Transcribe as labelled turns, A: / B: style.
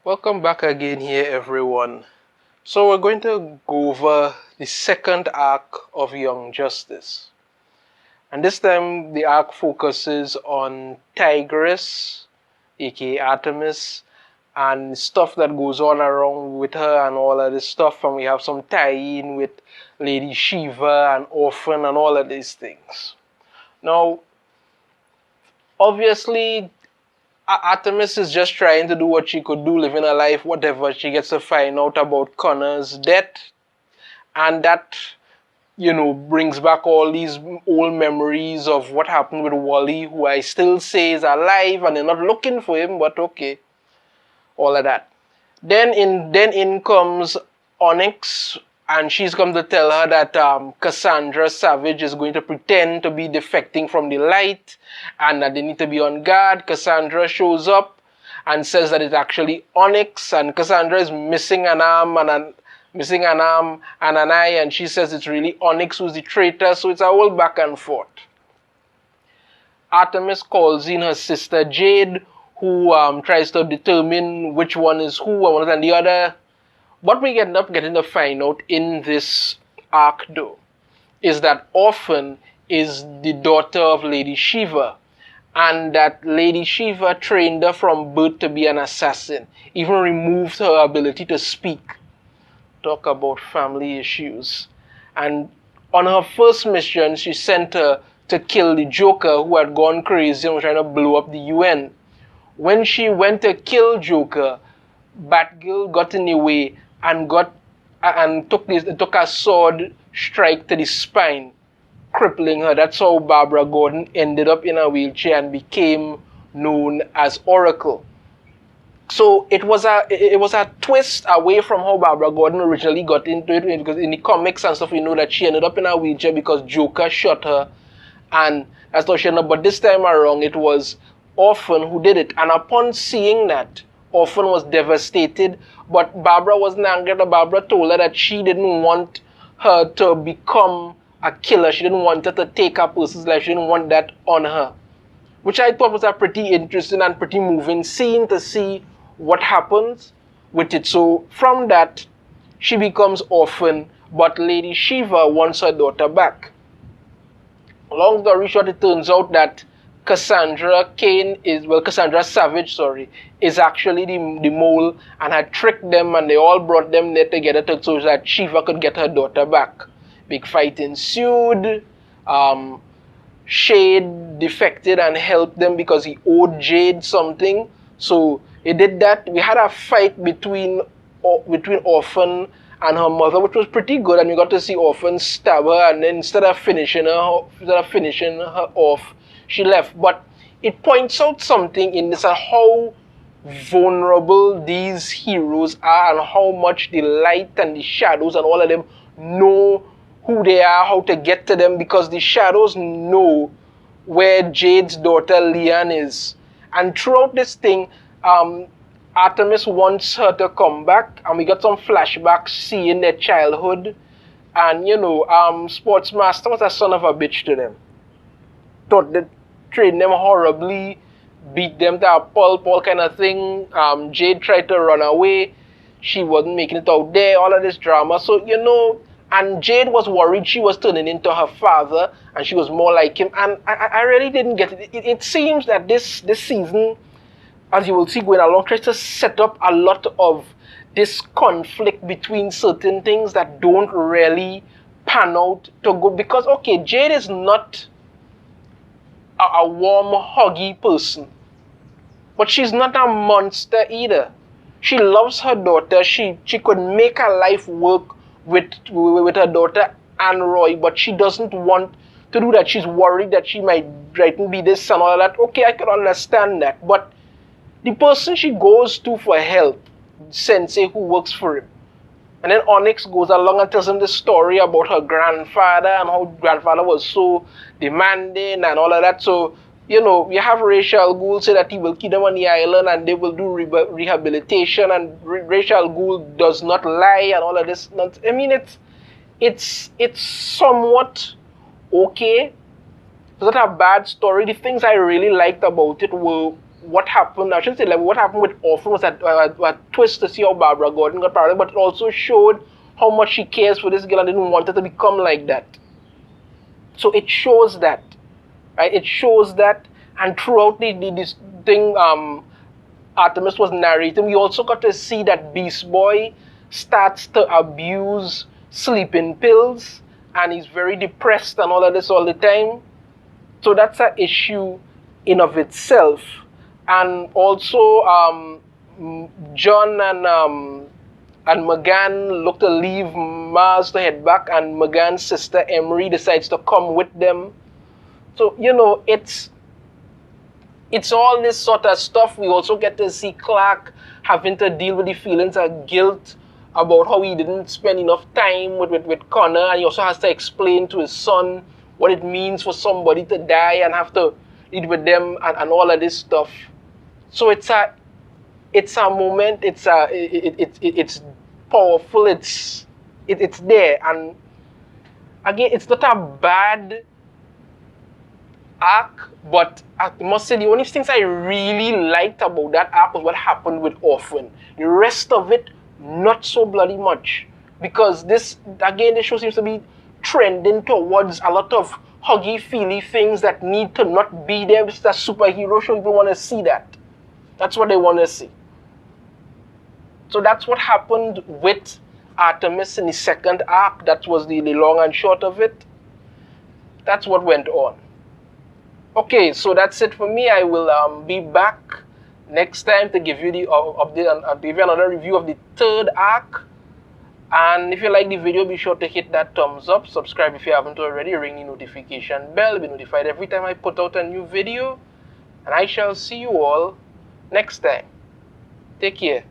A: Welcome back again here, everyone. So we're going to go over the second arc of Young Justice. And this time the arc focuses on Tigress, aka Artemis, and stuff that goes on around with her and all of this stuff. And we have some tie-in with Lady Shiva and Orphen and all of these things. Now, obviously, Artemis is just trying to do what she could do, living her life, whatever. She gets to find out about Connor's death, and that, brings back all these old memories of what happened with Wally, who I still say is alive, and they're not looking for him, but okay, all of that. Then in comes Onyx, and she's come to tell her that Cassandra Savage is going to pretend to be defecting from the light and that they need to be on guard. Cassandra shows up and says that it's actually Onyx, and Cassandra is missing an arm and an eye, and she says it's really Onyx who's the traitor, so it's a whole back and forth. Artemis calls in her sister Jade, who tries to determine which one is who and one than the other. What we end up getting to find out in this arc, though, is that Orphen is the daughter of Lady Shiva, and that Lady Shiva trained her from birth to be an assassin, even removed her ability to speak. Talk about family issues. And on her first mission, she sent her to kill the Joker, who had gone crazy and was trying to blow up the UN. When she went to kill Joker, Batgirl got in the way and took a sword strike to the spine, crippling her. That's how Barbara Gordon ended up in a wheelchair and became known as Oracle. So it was a twist away from how Barbara Gordon originally got into it, because in the comics and stuff we know that she ended up in a wheelchair because Joker shot her, and that's how she ended up. But this time around it was Orphen who did it, and upon seeing that, Orphen was devastated, but Barbara wasn't angry. Barbara told her that she didn't want her to become a killer. She didn't want her to take a person's life. She didn't want that on her, which I thought was a pretty interesting and pretty moving scene to see what happens with it. So from that, she becomes Orphen, but Lady Shiva wants her daughter back. Long story short, it turns out that Cassandra Savage, is actually the mole and had tricked them, and they all brought them there together so that Shiva could get her daughter back. Big fight ensued. Shade defected and helped them because he owed Jade something. So he did that. We had a fight between Orphen and her mother, which was pretty good, and we got to see Orphen stab her, and then instead of finishing her off, she left. But it points out something in this, how vulnerable these heroes are, and how much the light and the shadows and all of them know who they are, how to get to them, because the shadows know where Jade's daughter Leanne is. And throughout this thing, Artemis wants her to come back, and we got some flashbacks seeing their childhood. And Sportsmaster was a son of a bitch to them. Thought they trained them horribly, beat them to a pulp, kind of thing. Jade tried to run away. She wasn't making it out there, all of this drama. So, and Jade was worried she was turning into her father, and she was more like him. And I really didn't get it. It seems that this season, as you will see going along, tries to set up a lot of this conflict between certain things that don't really pan out to go. Because, okay, Jade is not a warm, huggy person, but she's not a monster either. She loves her daughter. She could make her life work with her daughter and Roy, but she doesn't want to do that. She's worried that she might be this and all that. Okay, I can understand that, but the person she goes to for help, Sensei who works for him, and then Onyx goes along and tells him the story about her grandfather and how grandfather was so demanding and all of that. So, we have Rachel Gould say that he will keep them on the island and they will do rehabilitation, and Rachel Gould does not lie and all of this. I mean, it's somewhat okay. It's not a bad story. The things I really liked about it were what happened. I shouldn't say like what happened with Orphen was a twist to see how Barbara Gordon got paralyzed, but it also showed how much she cares for this girl and didn't want her to become like that. So it shows that, right? It shows that, and throughout this thing, Artemis was narrating, we also got to see that Beast Boy starts to abuse sleeping pills, and he's very depressed and all of this all the time. So that's an issue in of itself. And also, John and McGann look to leave Mars to head back, and McGann's sister Emery decides to come with them. So, you know, it's all this sort of stuff. We also get to see Clark having to deal with the feelings of guilt about how he didn't spend enough time with Connor, and he also has to explain to his son what it means for somebody to die and have to eat with them and all of this stuff. So it's a moment. It's powerful. It's there, and again, it's not a bad arc, but I must say the only things I really liked about that arc was what happened with Orphen. The rest of it, not so bloody much, because this show seems to be trending towards a lot of huggy feely things that need to not be there. It's a superhero show. People want to see that. That's what they want to see. So that's what happened with Artemis in the second arc. That was the long and short of it. That's what went on. Okay, so that's it for me. I will be back next time to give you the update and give you another review of the third arc. And if you like the video, be sure to hit that thumbs up. Subscribe if you haven't already. Ring the notification bell. Be notified every time I put out a new video. And I shall see you all next time. Take care.